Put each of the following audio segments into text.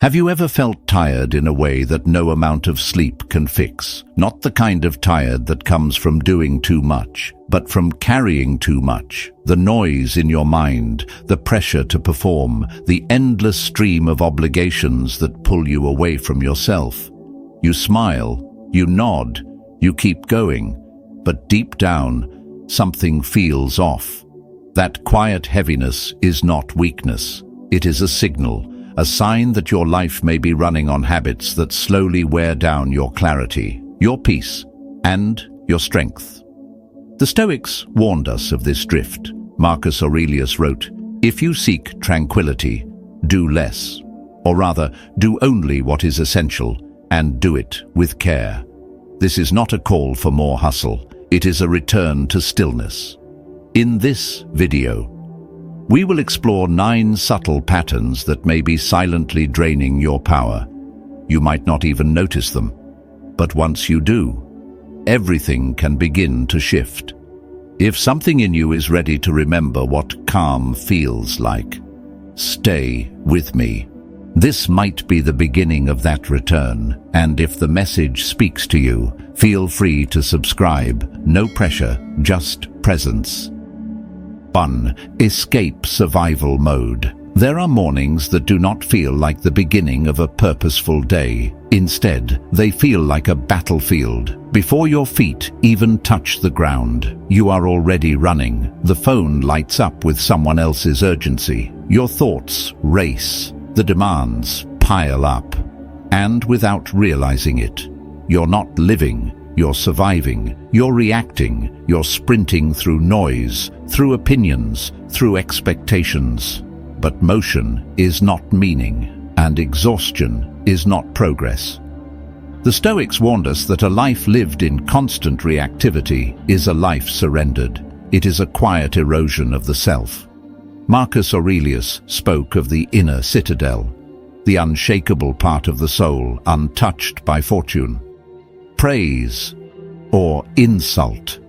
Have you ever felt tired in a way that no amount of sleep can fix? Not the kind of tired that comes from doing too much, but from carrying too much. The noise in your mind, the pressure to perform, the endless stream of obligations that pull you away from yourself. You smile, you nod, you keep going, but deep down, something feels off. That quiet heaviness is not weakness. It is a signal, a sign that your life may be running on habits that slowly wear down your clarity, your peace, and your strength. The Stoics warned us of this drift. Marcus Aurelius wrote, "If you seek tranquility, do less, or rather, do only what is essential, and do it with care." This is not a call for more hustle, it is a return to stillness. In this video, we will explore 9 subtle patterns that may be silently draining your power. You might not even notice them, but once you do, everything can begin to shift. If something in you is ready to remember what calm feels like, stay with me. This might be the beginning of that return, and if the message speaks to you, feel free to subscribe. No pressure, just presence. 1. Escape survival mode. There are mornings that do not feel like the beginning of a purposeful day. Instead, they feel like a battlefield. Before your feet even touch the ground, you are already running. The phone lights up with someone else's urgency. Your thoughts race. The demands pile up. And without realizing it, you're not living. You're surviving, you're reacting, you're sprinting through noise, through opinions, through expectations. But motion is not meaning, and exhaustion is not progress. The Stoics warned us that a life lived in constant reactivity is a life surrendered. It is a quiet erosion of the self. Marcus Aurelius spoke of the inner citadel, the unshakable part of the soul, untouched by fortune, praise, or insult.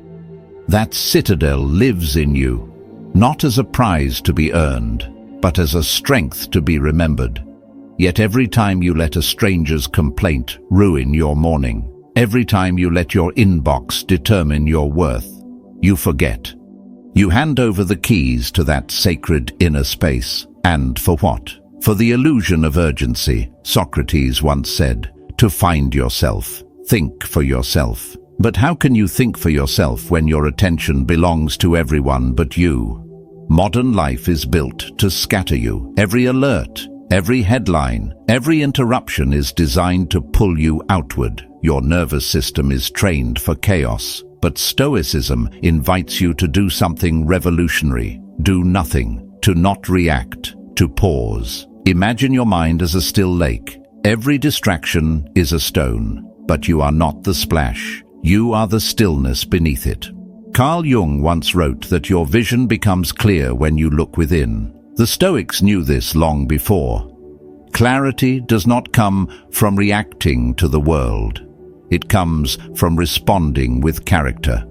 That citadel lives in you, not as a prize to be earned, but as a strength to be remembered. Yet every time you let a stranger's complaint ruin your morning, every time you let your inbox determine your worth, you forget. You hand over the keys to that sacred inner space. And for what? For the illusion of urgency. Socrates once said, "To find yourself, think for yourself." But how can you think for yourself when your attention belongs to everyone but you? Modern life is built to scatter you. Every alert, every headline, every interruption is designed to pull you outward. Your nervous system is trained for chaos. But Stoicism invites you to do something revolutionary. Do nothing, to not react, to pause. Imagine your mind as a still lake. Every distraction is a stone, but you are not the splash. You are the stillness beneath it. Carl Jung once wrote that your vision becomes clear when you look within. The Stoics knew this long before. Clarity does not come from reacting to the world. It comes from responding with character.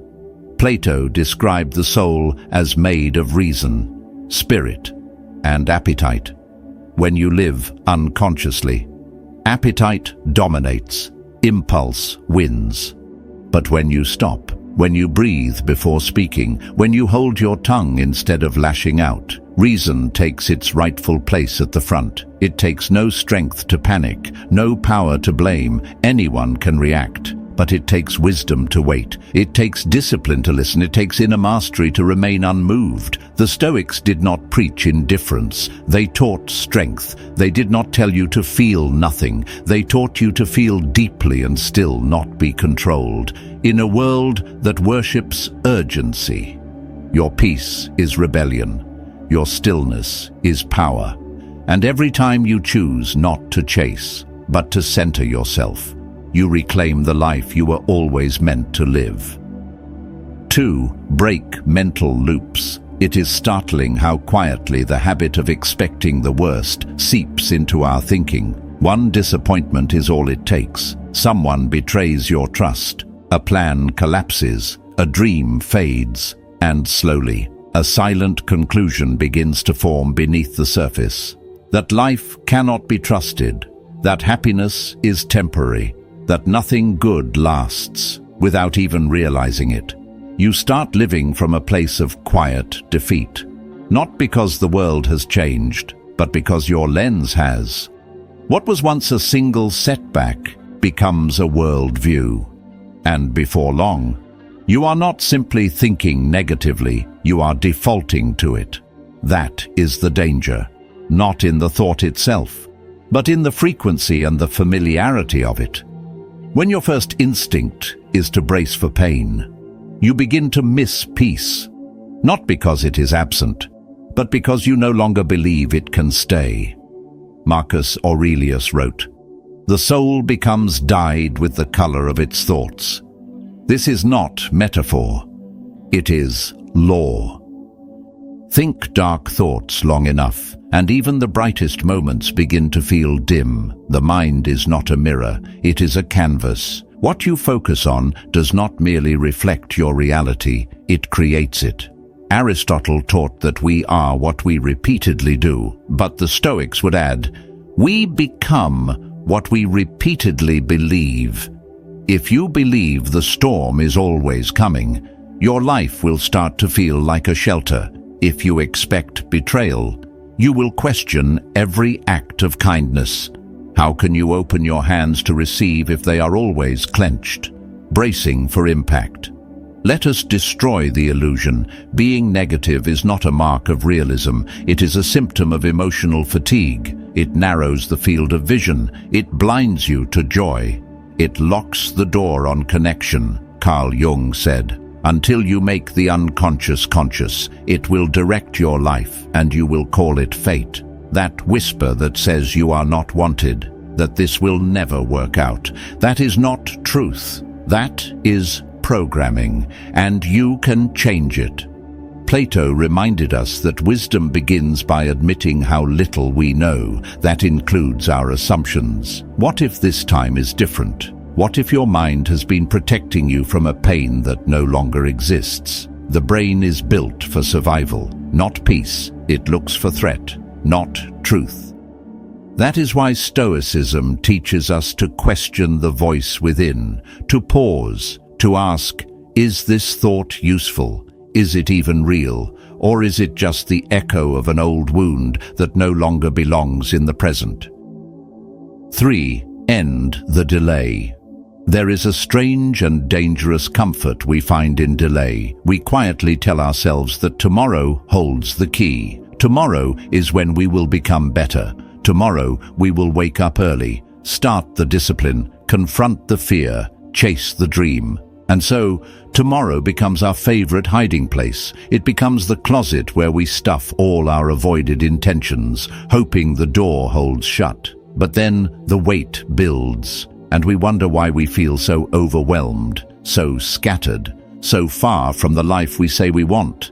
Plato described the soul as made of reason, spirit, and appetite. When you live unconsciously, appetite dominates, impulse wins. But when you stop, when you breathe before speaking, when you hold your tongue instead of lashing out, reason takes its rightful place at the front. It takes no strength to panic, no power to blame. Anyone can react, but it takes wisdom to wait. It takes discipline to listen. It takes inner mastery to remain unmoved. The Stoics did not preach indifference. They taught strength. They did not tell you to feel nothing. They taught you to feel deeply and still not be controlled. In a world that worships urgency, your peace is rebellion. Your stillness is power. And every time you choose not to chase, but to center yourself, you reclaim the life you were always meant to live. 2. Break mental loops. It is startling how quietly the habit of expecting the worst seeps into our thinking. One disappointment is all it takes. Someone betrays your trust. A plan collapses. A dream fades. And slowly, a silent conclusion begins to form beneath the surface. that life cannot be trusted, that happiness is temporary, that nothing good lasts, without even realizing it. You start living from a place of quiet defeat, not because the world has changed, but because your lens has. What was once a single setback becomes a world view. And before long, you are not simply thinking negatively, you are defaulting to it. That is the danger, not in the thought itself, but in the frequency and the familiarity of it. When your first instinct is to brace for pain, you begin to miss peace, not because it is absent, but because you no longer believe it can stay. Marcus Aurelius wrote, "The soul becomes dyed with the color of its thoughts." This is not metaphor, it is law. Think dark thoughts long enough, and even the brightest moments begin to feel dim. The mind is not a mirror, it is a canvas. What you focus on does not merely reflect your reality, it creates it. Aristotle taught that we are what we repeatedly do, but the Stoics would add, we become what we repeatedly believe. If you believe the storm is always coming, your life will start to feel like a shelter. If you expect betrayal, you will question every act of kindness. How can you open your hands to receive if they are always clenched, bracing for impact? Let us destroy the illusion. Being negative is not a mark of realism. It is a symptom of emotional fatigue. It narrows the field of vision. It blinds you to joy. It locks the door on connection. Carl Jung said, "Until you make the unconscious conscious, it will direct your life, and you will call it fate." That whisper that says you are not wanted, that this will never work out, that is not truth. That is programming, and you can change it. Plato reminded us that wisdom begins by admitting how little we know. That includes our assumptions. What if this time is different? What if your mind has been protecting you from a pain that no longer exists? The brain is built for survival, not peace. It looks for threat, not truth. That is why Stoicism teaches us to question the voice within, to pause, to ask, is this thought useful? Is it even real? Or is it just the echo of an old wound that no longer belongs in the present? 3. End the delay. There is a strange and dangerous comfort we find in delay. We quietly tell ourselves that tomorrow holds the key. Tomorrow is when we will become better. Tomorrow we will wake up early, start the discipline, confront the fear, chase the dream. And so, tomorrow becomes our favorite hiding place. It becomes the closet where we stuff all our avoided intentions, hoping the door holds shut. But then the weight builds, and we wonder why we feel so overwhelmed, so scattered, so far from the life we say we want.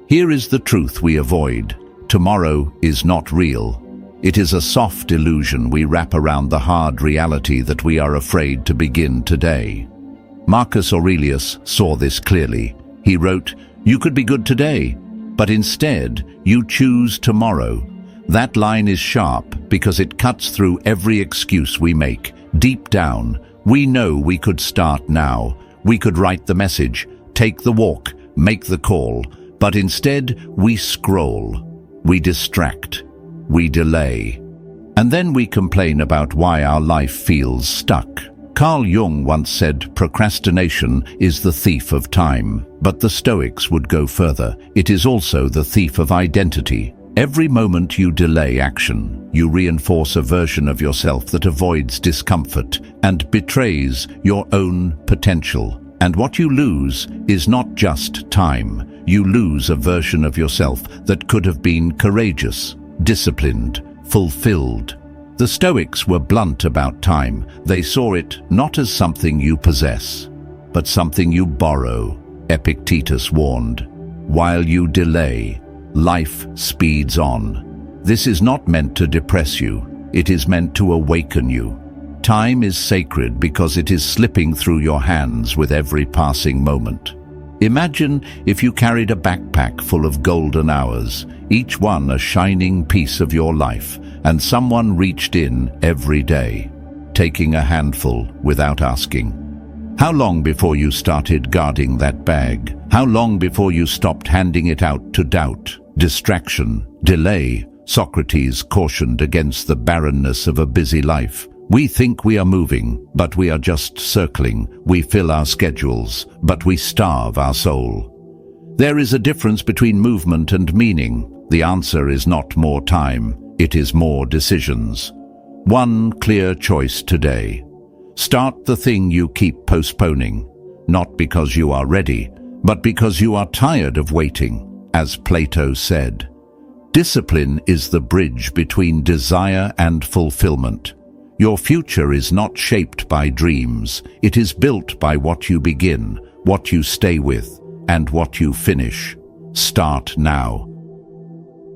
Here is the truth we avoid. Tomorrow is not real. It is a soft illusion we wrap around the hard reality that we are afraid to begin today. Marcus Aurelius saw this clearly. He wrote, "You could be good today, but instead you choose tomorrow." That line is sharp because it cuts through every excuse we make. Deep down, we know we could start now. We could write the message, take the walk, make the call, but instead we scroll, we distract, we delay. And then we complain about why our life feels stuck. Carl Jung once said, procrastination is the thief of time. But the Stoics would go further. It is also the thief of identity. Every moment you delay action, you reinforce a version of yourself that avoids discomfort and betrays your own potential. And what you lose is not just time. You lose a version of yourself that could have been courageous, disciplined, fulfilled. The Stoics were blunt about time. They saw it not as something you possess, but something you borrow. Epictetus warned, "While you delay, life speeds on." This is not meant to depress you. It is meant to awaken you. Time is sacred because it is slipping through your hands with every passing moment. Imagine if you carried a backpack full of golden hours, each one a shining piece of your life, and someone reached in every day, taking a handful without asking. How long before you started guarding that bag? How long before you stopped handing it out to doubt, distraction, delay? Socrates cautioned against the barrenness of a busy life. We think we are moving, but we are just circling. We fill our schedules, but we starve our soul. There is a difference between movement and meaning. The answer is not more time, it is more decisions. One clear choice today. Start the thing you keep postponing, not because you are ready, but because you are tired of waiting, as Plato said. Discipline is the bridge between desire and fulfillment. Your future is not shaped by dreams. It is built by what you begin, what you stay with, and what you finish. Start now.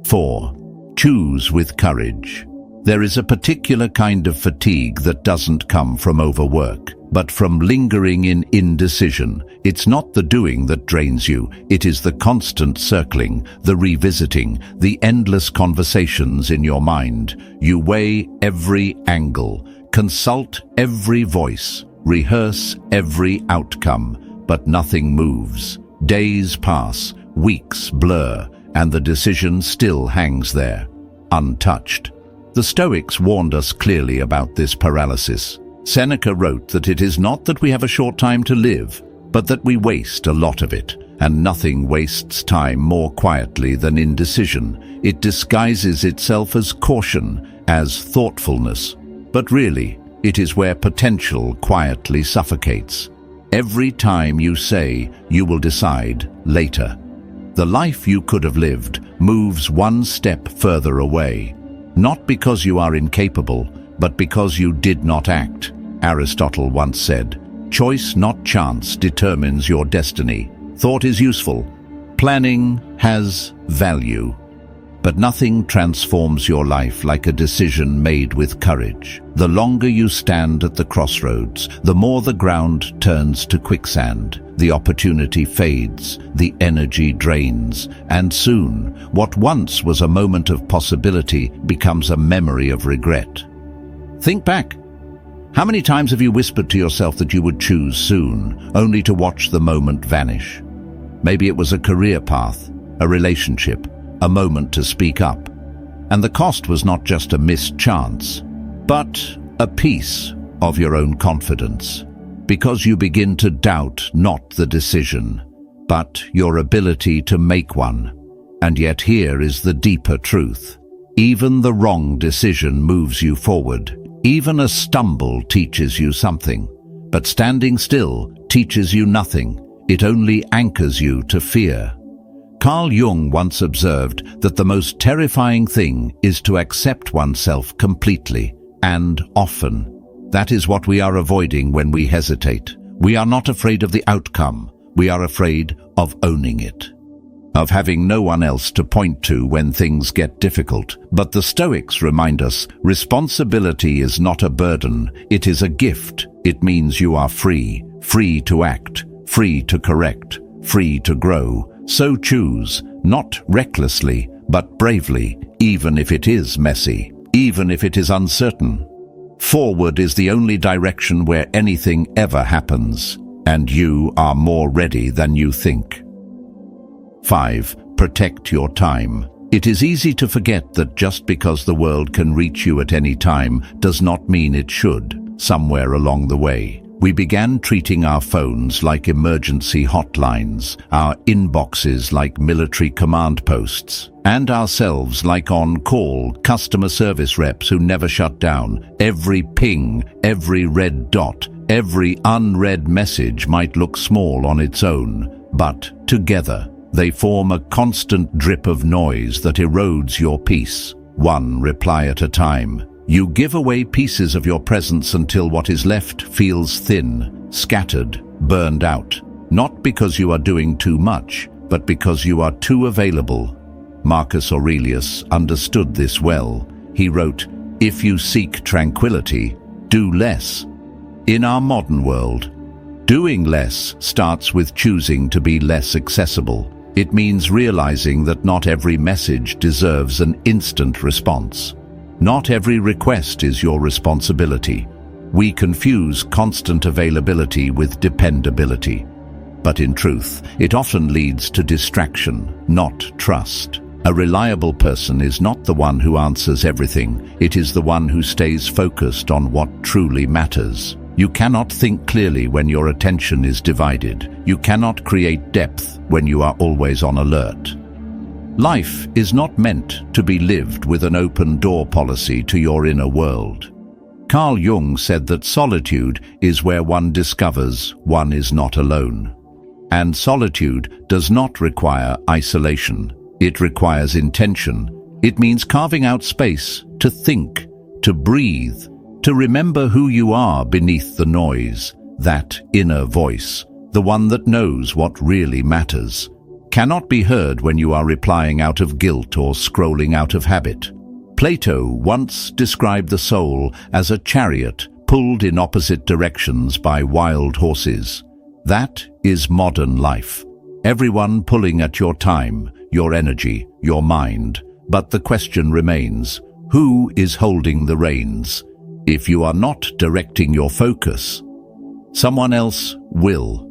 4. Choose with courage. There is a particular kind of fatigue that doesn't come from overwork, but from lingering in indecision. It's not the doing that drains you, it is the constant circling, the revisiting, the endless conversations in your mind. You weigh every angle, consult every voice, rehearse every outcome, but nothing moves. Days pass, weeks blur, and the decision still hangs there, untouched. The Stoics warned us clearly about this paralysis. Seneca wrote that it is not that we have a short time to live, but that we waste a lot of it, and nothing wastes time more quietly than indecision. It disguises itself as caution, as thoughtfulness, but really, it is where potential quietly suffocates. Every time you say you will decide later, the life you could have lived moves one step further away. Not because you are incapable, but because you did not act. Aristotle once said, "Choice, not chance, determines your destiny." Thought is useful. Planning has value. But nothing transforms your life like a decision made with courage. The longer you stand at the crossroads, the more the ground turns to quicksand. The opportunity fades, the energy drains, and soon, what once was a moment of possibility becomes a memory of regret. Think back. How many times have you whispered to yourself that you would choose soon, only to watch the moment vanish? Maybe it was a career path, a relationship, a moment to speak up. And the cost was not just a missed chance, but a piece of your own confidence. Because you begin to doubt not the decision, but your ability to make one. And yet here is the deeper truth. Even the wrong decision moves you forward. Even a stumble teaches you something. But standing still teaches you nothing. It only anchors you to fear. Carl Jung once observed that the most terrifying thing is to accept oneself completely, and often. That is what we are avoiding when we hesitate. We are not afraid of the outcome. We are afraid of owning it, of having no one else to point to when things get difficult. But the Stoics remind us, responsibility is not a burden, it is a gift. It means you are free, free to act, free to correct, free to grow. So choose, not recklessly, but bravely, even if it is messy, even if it is uncertain. Forward is the only direction where anything ever happens, and you are more ready than you think. 5. Protect your time. It is easy to forget that just because the world can reach you at any time does not mean it should, somewhere along the way. We began treating our phones like emergency hotlines, our inboxes like military command posts, and ourselves like on-call customer service reps who never shut down. Every ping, every red dot, every unread message might look small on its own, but together they form a constant drip of noise that erodes your peace, one reply at a time. You give away pieces of your presence until what is left feels thin, scattered, burned out. Not because you are doing too much, but because you are too available. Marcus Aurelius understood this well. He wrote, "If you seek tranquility, do less." In our modern world, Doing less starts with choosing to be less accessible. It means realizing that not every message deserves an instant response. Not every request is your responsibility. We confuse constant availability with dependability. But in truth, it often leads to distraction, not trust. A reliable person is not the one who answers everything. It is the one who stays focused on what truly matters. You cannot think clearly when your attention is divided. You cannot create depth when you are always on alert. Life is not meant to be lived with an open-door policy to your inner world. Carl Jung said that solitude is where one discovers one is not alone. And solitude does not require isolation. It requires intention. It means carving out space to think, to breathe, to remember who you are beneath the noise. That inner voice, the one that knows what really matters, cannot be heard when you are replying out of guilt or scrolling out of habit. Plato once described the soul as a chariot pulled in opposite directions by wild horses. That is modern life. Everyone pulling at your time, your energy, your mind. But the question remains, who is holding the reins? If you are not directing your focus, someone else will.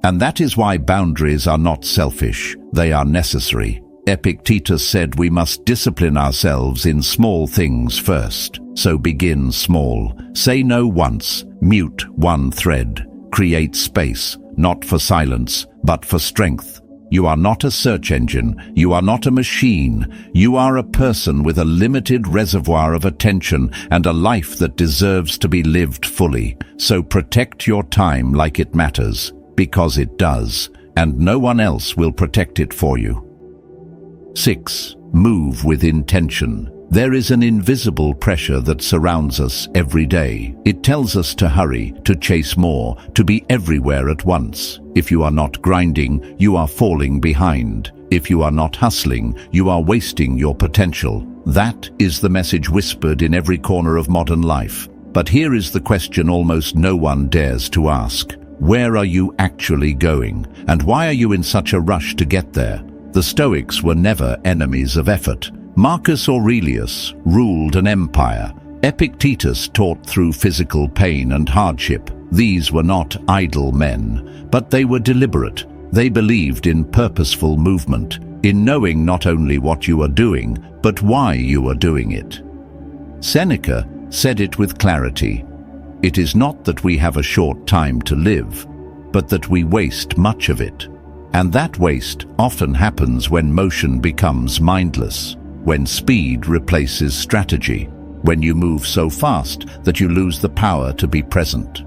And that is why boundaries are not selfish, they are necessary. Epictetus said we must discipline ourselves in small things first. So begin small. Say no once, mute one thread. Create space, not for silence, but for strength. You are not a search engine. You are not a machine. You are a person with a limited reservoir of attention and a life that deserves to be lived fully. So protect your time like it matters, because it does, and no one else will protect it for you. 6. Move with intention. There is an invisible pressure that surrounds us every day. It tells us to hurry, to chase more, to be everywhere at once. If you are not grinding, you are falling behind. If you are not hustling, you are wasting your potential. That is the message whispered in every corner of modern life. But here is the question almost no one dares to ask. Where are you actually going? And why are you in such a rush to get there? The Stoics were never enemies of effort. Marcus Aurelius ruled an empire. Epictetus taught through physical pain and hardship. These were not idle men, but they were deliberate. They believed in purposeful movement, in knowing not only what you are doing, but why you are doing it. Seneca said it with clarity. It is not that we have a short time to live, but that we waste much of it. And that waste often happens when motion becomes mindless, when speed replaces strategy, when you move so fast that you lose the power to be present.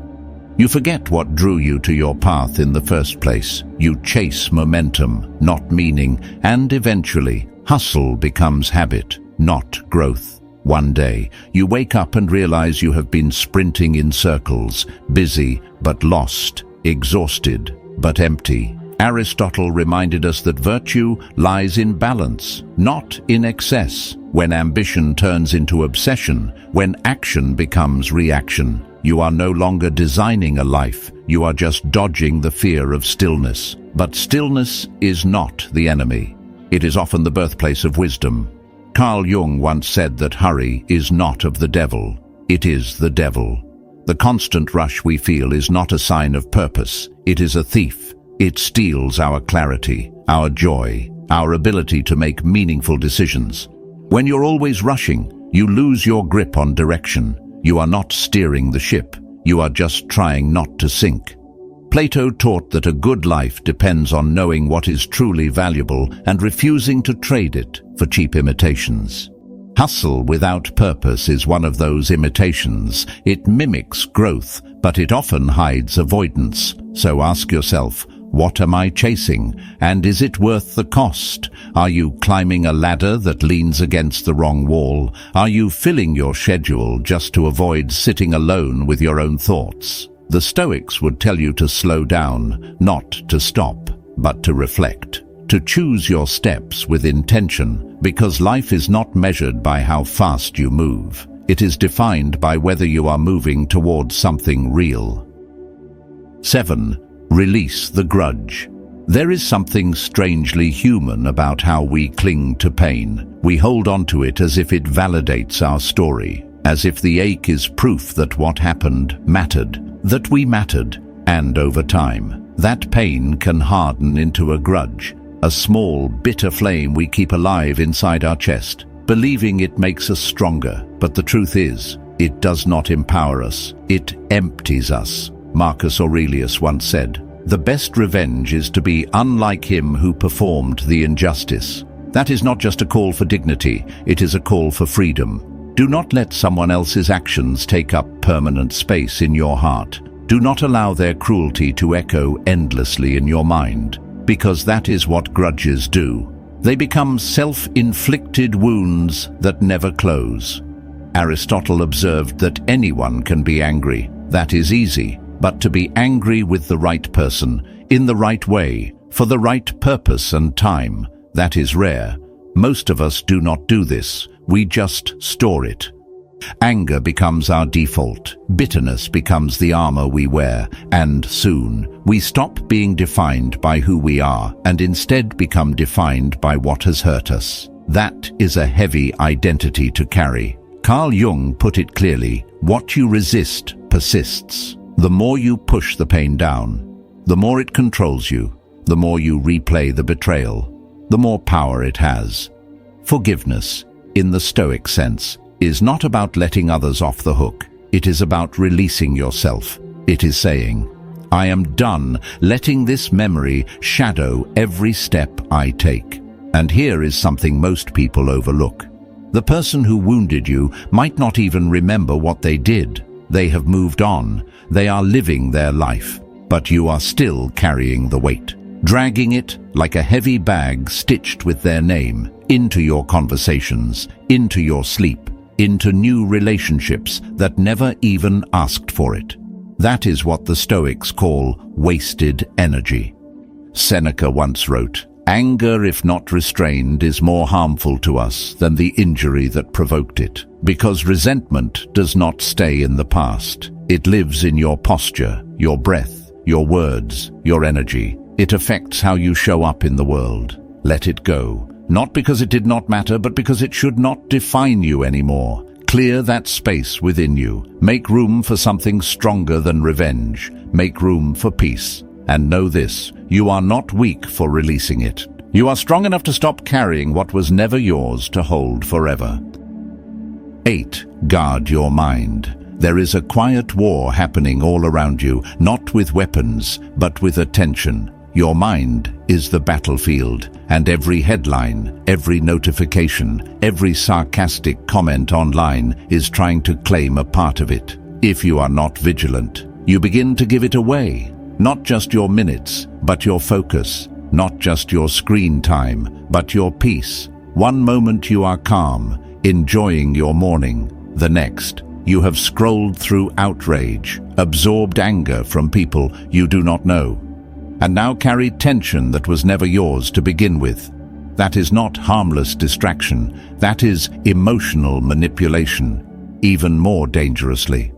You forget what drew you to your path in the first place. You chase momentum, not meaning, and eventually, hustle becomes habit, not growth. One day, you wake up and realize you have been sprinting in circles, busy but lost, exhausted but empty. Aristotle reminded us that virtue lies in balance, not in excess. When ambition turns into obsession, when action becomes reaction, you are no longer designing a life, you are just dodging the fear of stillness. But stillness is not the enemy. It is often the birthplace of wisdom. Carl Jung once said that hurry is not of the devil, it is the devil. The constant rush we feel is not a sign of purpose, it is a thief. It steals our clarity, our joy, our ability to make meaningful decisions. When you're always rushing, you lose your grip on direction. You are not steering the ship, you are just trying not to sink. Plato taught that a good life depends on knowing what is truly valuable and refusing to trade it for cheap imitations. Hustle without purpose is one of those imitations. It mimics growth, but it often hides avoidance. So ask yourself, what am I chasing? And is it worth the cost? Are you climbing a ladder that leans against the wrong wall? Are you filling your schedule just to avoid sitting alone with your own thoughts? The Stoics would tell you to slow down, not to stop, but to reflect. To choose your steps with intention, because life is not measured by how fast you move. It is defined by whether you are moving towards something real. 7. Release the grudge. There is something strangely human about how we cling to pain. We hold on to it as if it validates our story, as if the ache is proof that what happened mattered, that we mattered, and over time, that pain can harden into a grudge, a small, bitter flame we keep alive inside our chest, believing it makes us stronger. But the truth is, it does not empower us, it empties us. Marcus Aurelius once said, "The best revenge is to be unlike him who performed the injustice." That is not just a call for dignity, it is a call for freedom. Do not let someone else's actions take up permanent space in your heart. Do not allow their cruelty to echo endlessly in your mind, because that is what grudges do. They become self-inflicted wounds that never close. Aristotle observed that anyone can be angry. That is easy. But to be angry with the right person, in the right way, for the right purpose and time, that is rare. Most of us do not do this. We just store it. Anger becomes our default. Bitterness becomes the armor we wear, and soon we stop being defined by who we are and instead become defined by what has hurt us. That is a heavy identity to carry. Carl Jung put it clearly, what you resist persists. The more you push the pain down, the more it controls you, the more you replay the betrayal, the more power it has. Forgiveness, in the Stoic sense, is not about letting others off the hook. It is about releasing yourself. It is saying, I am done letting this memory shadow every step I take. And here is something most people overlook. The person who wounded you might not even remember what they did. They have moved on. They are living their life. But you are still carrying the weight, dragging it like a heavy bag stitched with their name into your conversations, into your sleep, into new relationships that never even asked for it. That is what the Stoics call wasted energy. Seneca once wrote, "Anger, if not restrained, is more harmful to us than the injury that provoked it, because resentment does not stay in the past. It lives in your posture, your breath, your words, your energy. It affects how you show up in the world. Let it go, not because it did not matter, but because it should not define you anymore. Clear that space within you. Make room for something stronger than revenge. Make room for peace. And know this, you are not weak for releasing it. You are strong enough to stop carrying what was never yours to hold forever." 8. Guard your mind. There is a quiet war happening all around you, not with weapons, but with attention. Your mind is the battlefield, and every headline, every notification, every sarcastic comment online is trying to claim a part of it. If you are not vigilant, you begin to give it away. Not just your minutes, but your focus. Not just your screen time, but your peace. One moment you are calm, enjoying your morning. The next, you have scrolled through outrage, absorbed anger from people you do not know, and now carry tension that was never yours to begin with. That is not harmless distraction. That is emotional manipulation, even more dangerously.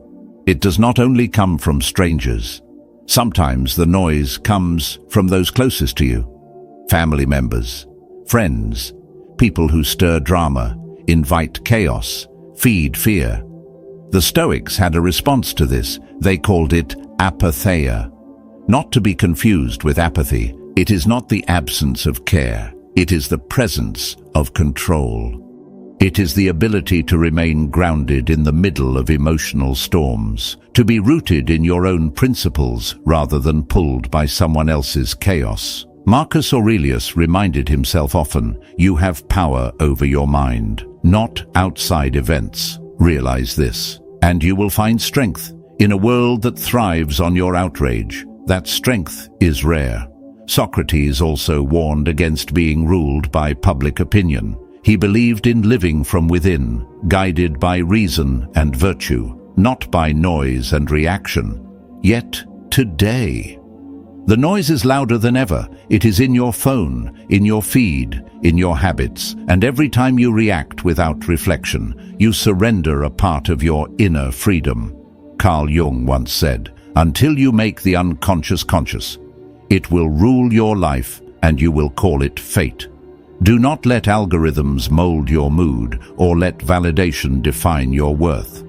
It does not only come from strangers. Sometimes the noise comes from those closest to you. Family members, friends, people who stir drama, invite chaos, feed fear. The Stoics had a response to this. They called it apatheia. Not to be confused with apathy, it is not the absence of care. It is the presence of control. It is the ability to remain grounded in the middle of emotional storms, to be rooted in your own principles rather than pulled by someone else's chaos. Marcus Aurelius reminded himself often, you have power over your mind, not outside events. Realize this, and you will find strength in a world that thrives on your outrage. That strength is rare. Socrates also warned against being ruled by public opinion. He believed in living from within, guided by reason and virtue, not by noise and reaction. Yet today, the noise is louder than ever. It is in your phone, in your feed, in your habits, and every time you react without reflection, you surrender a part of your inner freedom. Carl Jung once said, until you make the unconscious conscious. It will rule your life, and you will call it fate. Do not let algorithms mold your mood or let validation define your worth.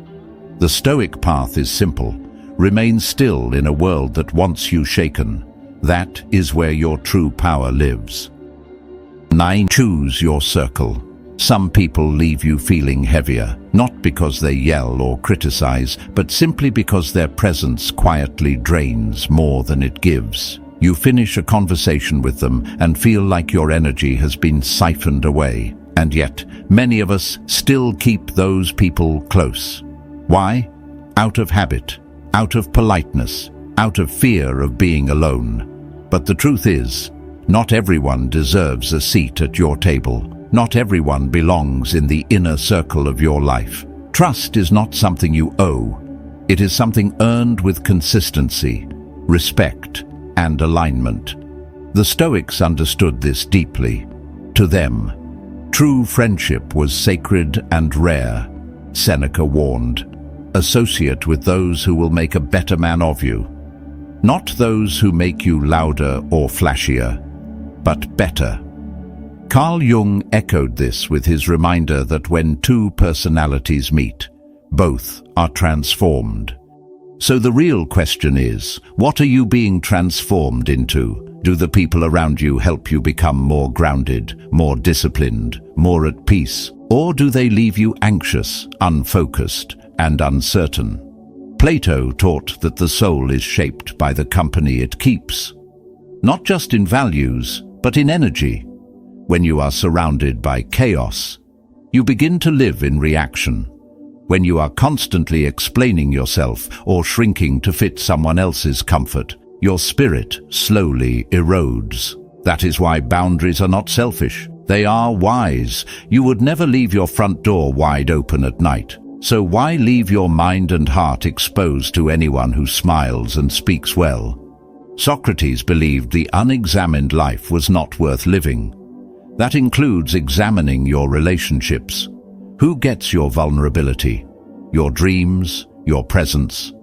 The Stoic path is simple. Remain still in a world that wants you shaken. That is where your true power lives. 9. Choose your circle. Some people leave you feeling heavier, not because they yell or criticize, but simply because their presence quietly drains more than it gives. You finish a conversation with them and feel like your energy has been siphoned away. And yet, many of us still keep those people close. Why? Out of habit, out of politeness, out of fear of being alone. But the truth is, not everyone deserves a seat at your table. Not everyone belongs in the inner circle of your life. Trust is not something you owe. It is something earned with consistency, respect, and alignment. The Stoics understood this deeply. To them, true friendship was sacred and rare. Seneca warned, "Associate with those who will make a better man of you. Not those who make you louder or flashier, but better." Carl Jung echoed this with his reminder that when two personalities meet, both are transformed. So the real question is, what are you being transformed into? Do the people around you help you become more grounded, more disciplined, more at peace? Or do they leave you anxious, unfocused, and uncertain? Plato taught that the soul is shaped by the company it keeps. Not just in values, but in energy. When you are surrounded by chaos, you begin to live in reaction. When you are constantly explaining yourself or shrinking to fit someone else's comfort, your spirit slowly erodes. That is why boundaries are not selfish. They are wise. You would never leave your front door wide open at night. So why leave your mind and heart exposed to anyone who smiles and speaks well? Socrates believed the unexamined life was not worth living. That includes examining your relationships. Who gets your vulnerability? Your dreams? Your presence?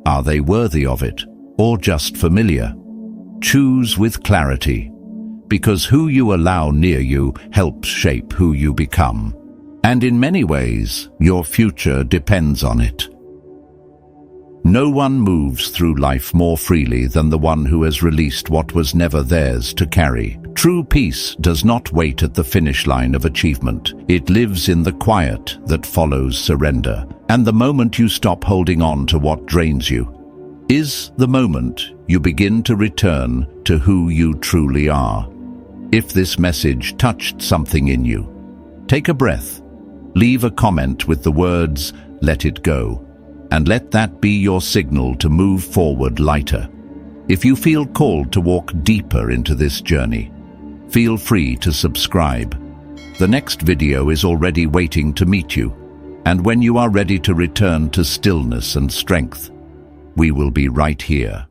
Are they worthy of it, or just familiar? Choose with clarity, because who you allow near you helps shape who you become. And in many ways, your future depends on it. No one moves through life more freely than the one who has released what was never theirs to carry. True peace does not wait at the finish line of achievement. It lives in the quiet that follows surrender. And the moment you stop holding on to what drains you is the moment you begin to return to who you truly are. If this message touched something in you, take a breath. Leave a comment with the words, "Let it go." And let that be your signal to move forward lighter. If you feel called to walk deeper into this journey, feel free to subscribe. The next video is already waiting to meet you, and when you are ready to return to stillness and strength, we will be right here.